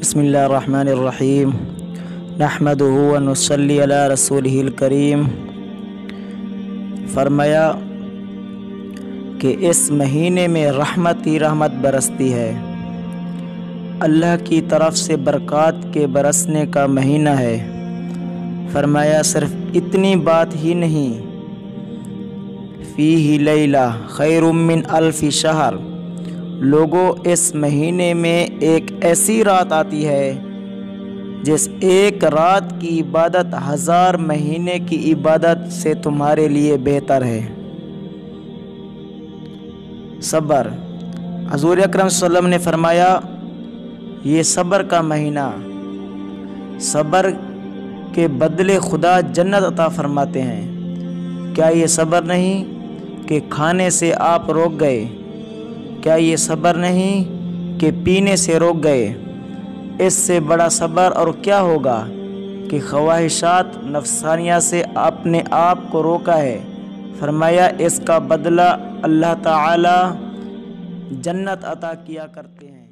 بسم اللہ الرحمن الرحیم نحمدہ و نصلی علی رسولہ الکریم۔ فرمایا کہ اس مہینے میں رحمت ہی رحمت برستی ہے، اللہ کی طرف سے برکات کے برسنے کا مہینہ ہے۔ فرمایا صرف اتنی بات ہی نہیں، فیہ لیلہ خیر من الف شہر، لوگوں اس مہینے میں ایک ایسی رات آتی ہے جس ایک رات کی عبادت 1000 مہینے کی عبادت سے تمہارے لیے بہتر ہے۔ صبر، حضور اکرم صلی اللہ علیہ وسلم نے فرمایا یہ صبر کا مہینہ، صبر کے بدلے خدا جنت عطا فرماتے ہیں۔ کیا یہ صبر نہیں کہ کھانے سے آپ روک گئے؟ کیا یہ صبر نہیں کہ پینے سے روک گئے؟ اس سے بڑا صبر اور کیا ہوگا کہ خواہشات نفسانیہ سے اپنے آپ کو روکا ہے۔ فرمایا اس کا بدلہ اللہ تعالی جنت عطا کیا کرتے ہیں۔